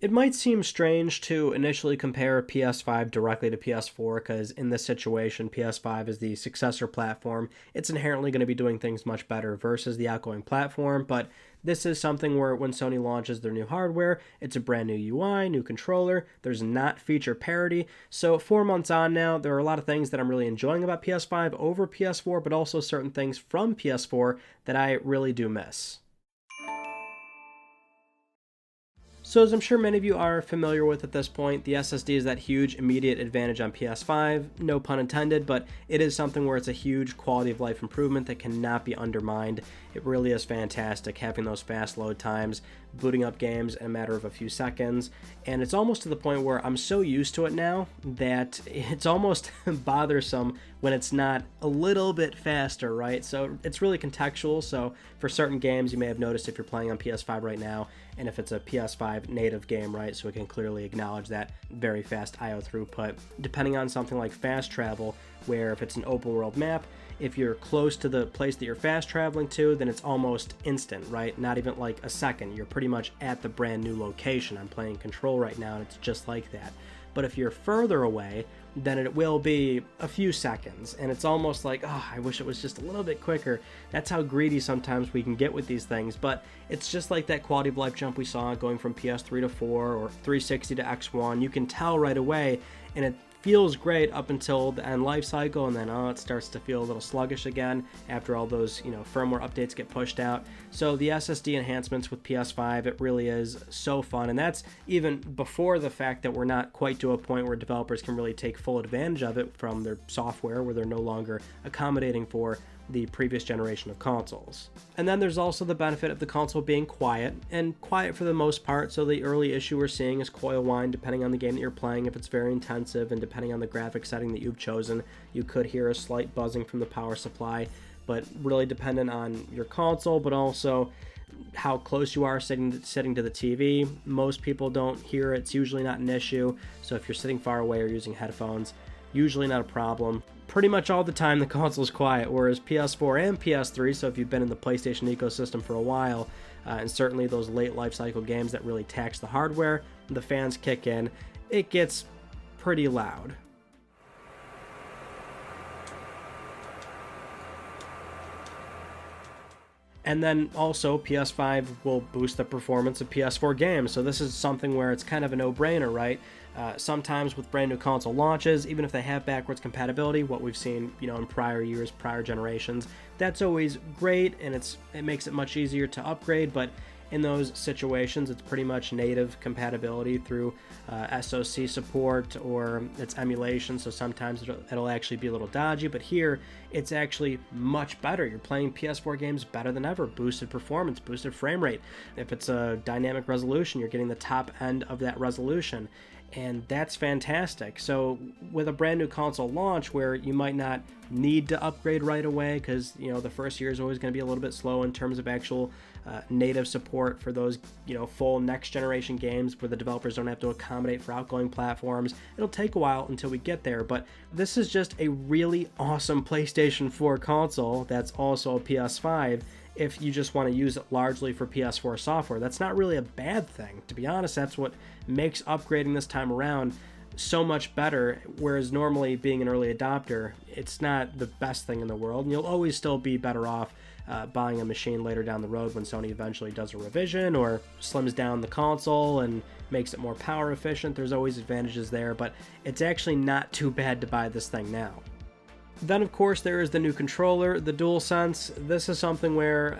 It might seem strange to initially compare PS5 directly to PS4 because in this situation, PS5 is the successor platform. It's inherently going to be doing things much better versus the outgoing platform, but this is something where when Sony launches their new hardware, it's a brand new UI, new controller, there's not feature parity. So 4 months on now, there are a lot of things that I'm really enjoying about PS5 over PS4, but also certain things from PS4 that I really do miss. So as I'm sure many of you are familiar with at this point, the SSD is that huge immediate advantage on PS5, no pun intended, but it is something where it's a huge quality of life improvement that cannot be undermined. It really is fantastic having those fast load times, booting up games in a matter of a few seconds, and it's almost to the point where I'm so used to it now that it's almost bothersome when it's not a little bit faster, right? So it's really contextual, so for certain games you may have noticed if you're playing on PS5 right now, and if it's a PS5 native game, right, so it can clearly acknowledge that very fast IO throughput. Depending on something like fast travel, where if it's an open world map, if you're close to the place that you're fast traveling to, then it's almost instant, right? Not even like a second. You're pretty much at the brand new location. I'm playing Control right now, and it's just like that. But if you're further away, then it will be a few seconds, and it's almost like, oh, I wish it was just a little bit quicker. That's how greedy sometimes we can get with these things, but it's just like that quality of life jump we saw going from PS3 to 4 or 360 to X1. You can tell right away, and it feels great up until the end life cycle, and then it starts to feel a little sluggish again after all those firmware updates get pushed out. So the SSD enhancements with PS5, it really is so fun, and that's even before the fact that we're not quite to a point where developers can really take full advantage of it from their software, where they're no longer accommodating for the previous generation of consoles. And then there's also the benefit of the console being quiet, and quiet for the most part, so the early issue we're seeing is coil whine depending on the game that you're playing. If it's very intensive and depending on the graphic setting that you've chosen, you could hear a slight buzzing from the power supply, but really dependent on your console, but also how close you are sitting to the TV. Most people don't hear it. It's usually not an issue, so if you're sitting far away or using headphones, usually not a problem. Pretty much all the time the console's quiet, whereas PS4 and PS3, so if you've been in the PlayStation ecosystem for a while, and certainly those late life cycle games that really tax the hardware, the fans kick in, it gets pretty loud. And then also PS5 will boost the performance of PS4 games, so this is something where it's kind of a no-brainer, right? Sometimes with brand new console launches, even if they have backwards compatibility, what we've seen, in prior years, prior generations, that's always great, and it makes it much easier to upgrade. But in those situations, it's pretty much native compatibility through SoC support or it's emulation, so sometimes it'll actually be a little dodgy, but here it's actually much better. You're playing PS4 games better than ever, boosted performance, boosted frame rate. If it's a dynamic resolution, you're getting the top end of that resolution, and that's fantastic. So with a brand new console launch where you might not need to upgrade right away because the first year is always going to be a little bit slow in terms of actual native support for those full next generation games where the developers don't have to accommodate for outgoing platforms. It'll take a while until we get there, but this is just a really awesome PlayStation 4 console that's also a PS5 if you just want to use it largely for PS4 software. That's not really a bad thing. To be honest, that's what makes upgrading this time around so much better, whereas normally being an early adopter, it's not the best thing in the world, and you'll always still be better off buying a machine later down the road when Sony eventually does a revision or slims down the console and makes it more power efficient. There's always advantages there, but it's actually not too bad to buy this thing now. Then, of course, there is the new controller, the DualSense. This is something where,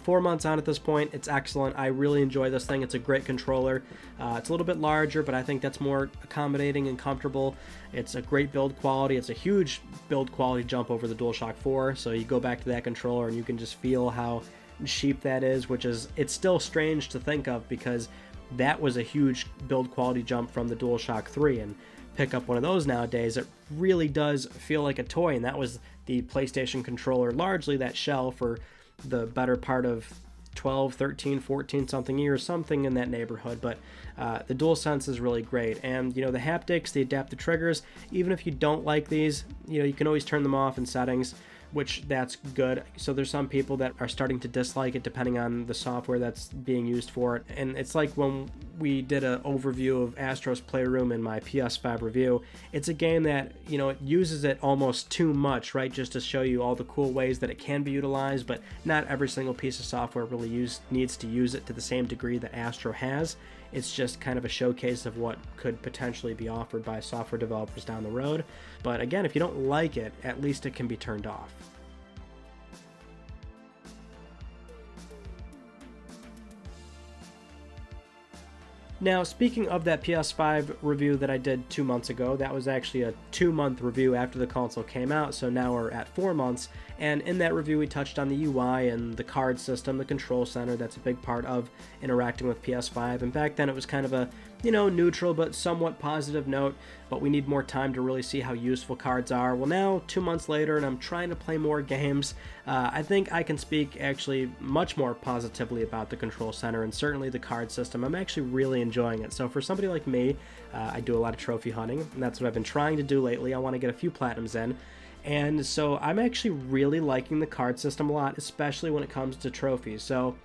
4 months on at this point, it's excellent. I really enjoy this thing. It's a great controller. It's a little bit larger, but I think that's more accommodating and comfortable. It's a great build quality. It's a huge build quality jump over the DualShock 4. So you go back to that controller and you can just feel how cheap that is, it's still strange to think of because that was a huge build quality jump from the DualShock 3. And pick up one of those nowadays, it really does feel like a toy, and that was the PlayStation controller, largely that shell for the better part of 12, 13, 14 something years, something in that neighborhood. But the DualSense is really great, and the haptics, the adaptive triggers, even if you don't like these, you can always turn them off in settings. which that's good. So there's some people that are starting to dislike it depending on the software that's being used for it. And it's like when we did an overview of Astro's Playroom in my PS5 review, it's a game that, you know, it uses it almost too much, right? Just to show you all the cool ways that it can be utilized, but not every single piece of software really needs to use it to the same degree that Astro has. It's just kind of a showcase of what could potentially be offered by software developers down the road. But again, if you don't like it, at least it can be turned off. Now, speaking of that PS5 review that I did 2 months ago, that was actually a 2-month review after the console came out, so now we're at 4 months, and in that review we touched on the UI and the card system, the control center. That's a big part of interacting with PS5, and back then it was kind of a, you know, neutral but somewhat positive note, but we need more time to really see how useful cards are. Well, now, 2 months later, and I'm trying to play more games, I think I can speak actually much more positively about the control center and certainly the card system. I'm actually really enjoying it. So for somebody like me, I do a lot of trophy hunting, and that's what I've been trying to do lately. I want to get a few platinums in. And so I'm actually really liking the card system a lot, especially when it comes to trophies. So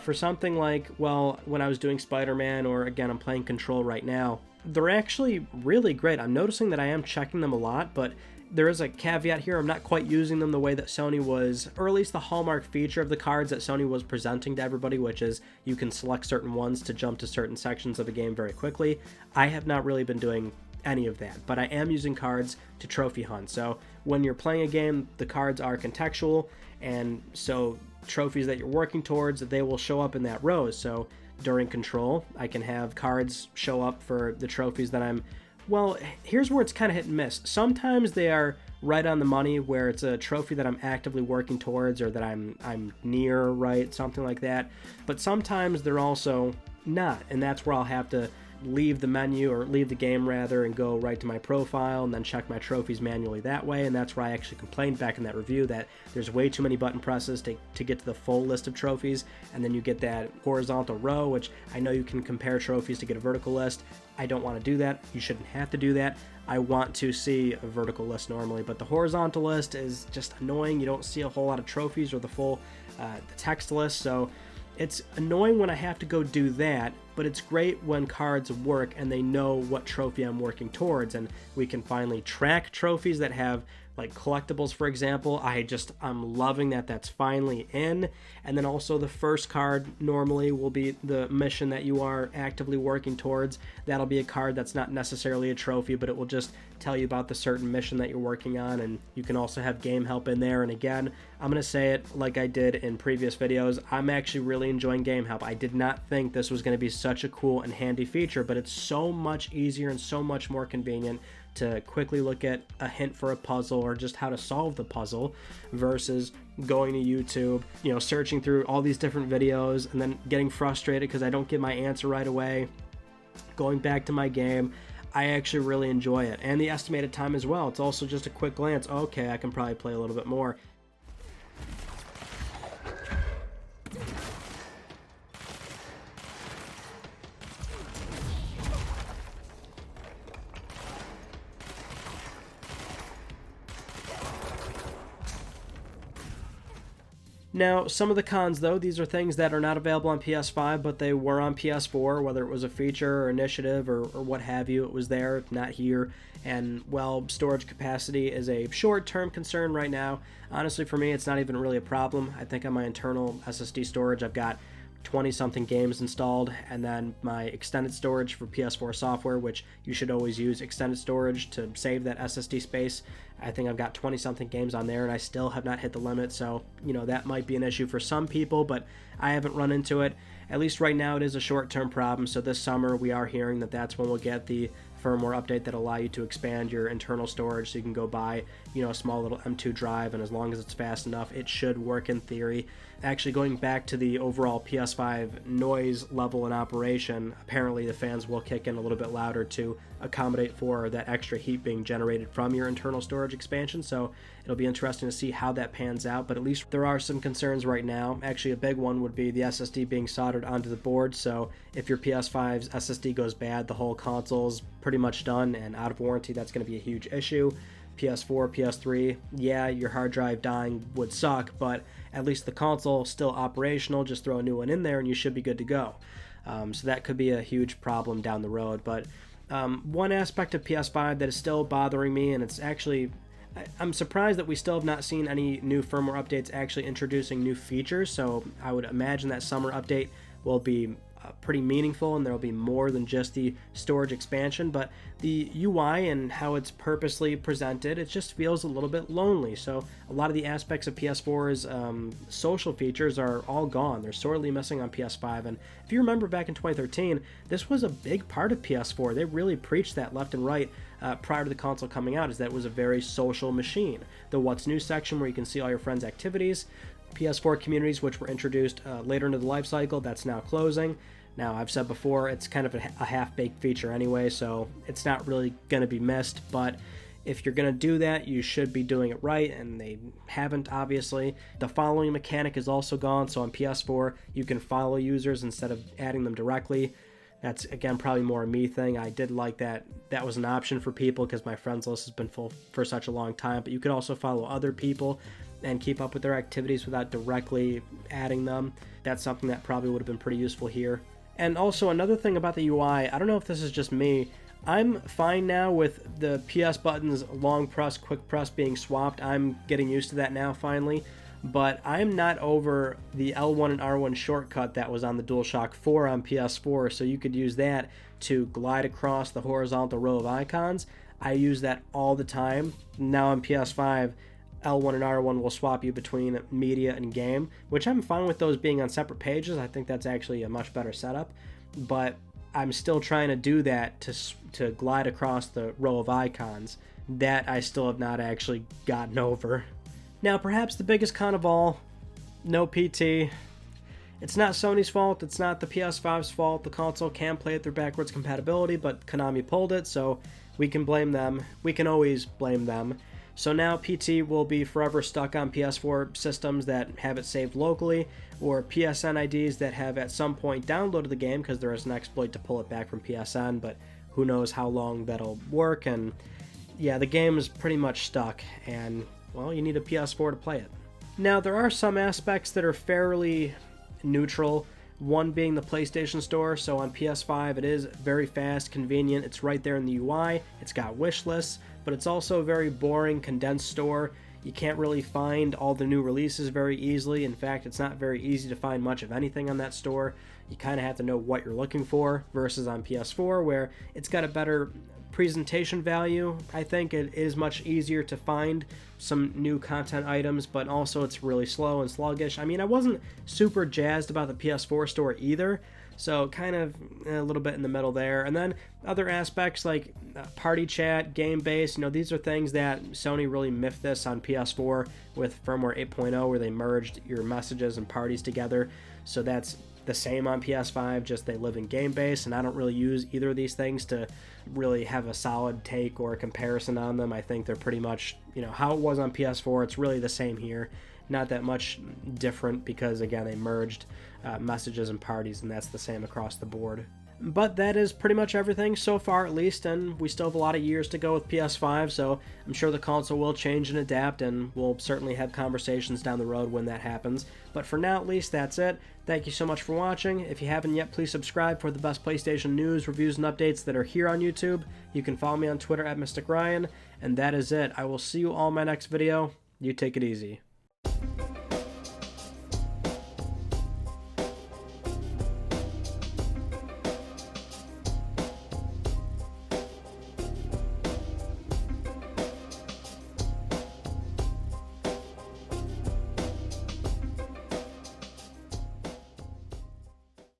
for something like, well, when I was doing Spider-Man, or again, I'm playing Control right now, they're actually really great. I'm noticing that I am checking them a lot, but there is a caveat here. I'm not quite using them the way that Sony was, or at least the hallmark feature of the cards that Sony was presenting to everybody, which is you can select certain ones to jump to certain sections of a game very quickly. I have not really been doing any of that, but I am using cards to trophy hunt. So when you're playing a game, the cards are contextual, and so trophies that you're working towards, they will show up in that row. So during Control, I can have cards show up for the trophies that I'm, well, here's where it's kind of hit and miss. Sometimes they are right on the money, where it's a trophy that I'm actively working towards, or that I'm near, right, something like that. But sometimes they're also not, and that's where I'll have to leave the menu, or leave the game rather, and go right to my profile and then check my trophies manually that way. And that's where I actually complained back in that review that there's way too many button presses to get to the full list of trophies, and then you get that horizontal row, which I know you can compare trophies to get a vertical list. I don't want to do that. You shouldn't have to do that. I want to see a vertical list normally, but the horizontal list is just annoying. You don't see a whole lot of trophies or the full the text list, so it's annoying when I have to go do that, but it's great when cards work and they know what trophy I'm working towards, and we can finally track trophies that have, like, collectibles, for example. I'm loving that that's finally in. And then also the first card normally will be the mission that you are actively working towards. That'll be a card that's not necessarily a trophy, but it will just tell you about the certain mission that you're working on, and you can also have game help in there. And again, I'm going to say it like I did in previous videos, I'm actually really enjoying game help. I did not think this was going to be such a cool and handy feature, but it's so much easier and so much more convenient to quickly look at a hint for a puzzle or just how to solve the puzzle versus going to YouTube, you know, searching through all these different videos and then getting frustrated because I don't get my answer right away, going back to my game. I actually really enjoy it. And the estimated time as well. It's also just a quick glance. Okay, I can probably play a little bit more. Now, some of the cons, though, these are things that are not available on PS5, but they were on PS4, whether it was a feature or initiative or what have you. It was there, not here. And, well, storage capacity is a short-term concern right now. Honestly, for me, it's not even really a problem. I think on my internal SSD storage, I've got 20-something games installed, and then my extended storage for PS4 software, which you should always use extended storage to save that SSD space. I think I've got 20-something games on there, and I still have not hit the limit, so, you know, that might be an issue for some people, but I haven't run into it. At least right now it is a short-term problem, so this summer we are hearing that that's when we'll get the firmware update that allow you to expand your internal storage, so you can go buy, you know, a small little M2 drive, and as long as it's fast enough, it should work in theory. Actually, going back to the overall PS5 noise level in operation, apparently the fans will kick in a little bit louder to accommodate for that extra heat being generated from your internal storage expansion, so it'll be interesting to see how that pans out, but at least there are some concerns right now. Actually, a big one would be the SSD being soldered onto the board, so if your PS5's SSD goes bad, the whole console's pretty much done and out of warranty. That's going to be a huge issue. PS4, PS3, yeah, your hard drive dying would suck, but at least the console still operational. Just throw a new one in there and you should be good to go. So that could be a huge problem down the road. But one aspect of PS5 that is still bothering me, and it's actually, I'm surprised that we still have not seen any new firmware updates actually introducing new features. So I would imagine that summer update will be pretty meaningful, and there will be more than just the storage expansion. But the UI and how it's purposely presented, it just feels a little bit lonely. So a lot of the aspects of PS4's social features are all gone. They're sorely missing on PS5. And if you remember back in 2013, this was a big part of PS4. They really preached that left and right prior to the console coming out, is that it was a very social machine. The What's New section, where you can see all your friends' activities, PS4 communities, which were introduced later into the life cycle, that's now closing. Now, I've said before, it's kind of a half-baked feature anyway, so it's not really going to be missed, but if you're going to do that, you should be doing it right, and they haven't, obviously. The following mechanic is also gone, so on PS4, you can follow users instead of adding them directly. That's, again, probably more a me thing. I did like that that was an option for people because my friends list has been full for such a long time, but you could also follow other people and keep up with their activities without directly adding them. That's something that probably would have been pretty useful here. And also another thing about the UI, I don't know if this is just me, I'm fine now with the PS buttons long press, quick press being swapped. I'm getting used to that now finally, but I'm not over the L1 and R1 shortcut that was on the DualShock 4 on PS4, so you could use that to glide across the horizontal row of icons. I use that all the time. Now on PS5, L1 and R1 will swap you between media and game, which I'm fine with those being on separate pages. I think that's actually a much better setup, but I'm still trying to do that to glide across the row of icons. That I still have not actually gotten over. Now, perhaps the biggest con of all, no PT. It's not Sony's fault, it's not the PS5's fault. The console can play at their backwards compatibility, but Konami pulled it, so we can blame them. We can always blame them. So now PT will be forever stuck on PS4 systems that have it saved locally, or PSN IDs that have at some point downloaded the game, because there is an exploit to pull it back from PSN, but who knows how long that'll work. And yeah, the game is pretty much stuck, and well, you need a PS4 to play it. Now, there are some aspects that are fairly neutral, one being the PlayStation Store. So on PS5 it is very fast, convenient, it's right there in the UI, it's got wish lists, but it's also a very boring, condensed store. You can't really find all the new releases very easily. In fact, it's not very easy to find much of anything on that store. You kind of have to know what you're looking for, versus on PS4 where it's got a better presentation value. I think it is much easier to find some new content items, but also it's really slow and sluggish. I mean, I wasn't super jazzed about the PS4 store either, so kind of a little bit in the middle there. And then other aspects like party chat, game base, these are things that Sony really miffed this on PS4 with firmware 8.0, where they merged your messages and parties together. So that's the same on PS5, just they live in game base, and I don't really use either of these things to really have a solid take or a comparison on them. I think they're pretty much, how it was on PS4, it's really the same here. Not that much different, because again, they merged messages and parties, and that's the same across the board. But that is pretty much everything so far, at least, and we still have a lot of years to go with PS5, so I'm sure the console will change and adapt, and we'll certainly have conversations down the road when that happens. But for now, at least, that's it. Thank you so much for watching. If you haven't yet, please subscribe for the best PlayStation news, reviews, and updates that are here on YouTube. You can follow me on Twitter at Mystic Ryan, and that is it. I will see you all in my next video. You take it easy.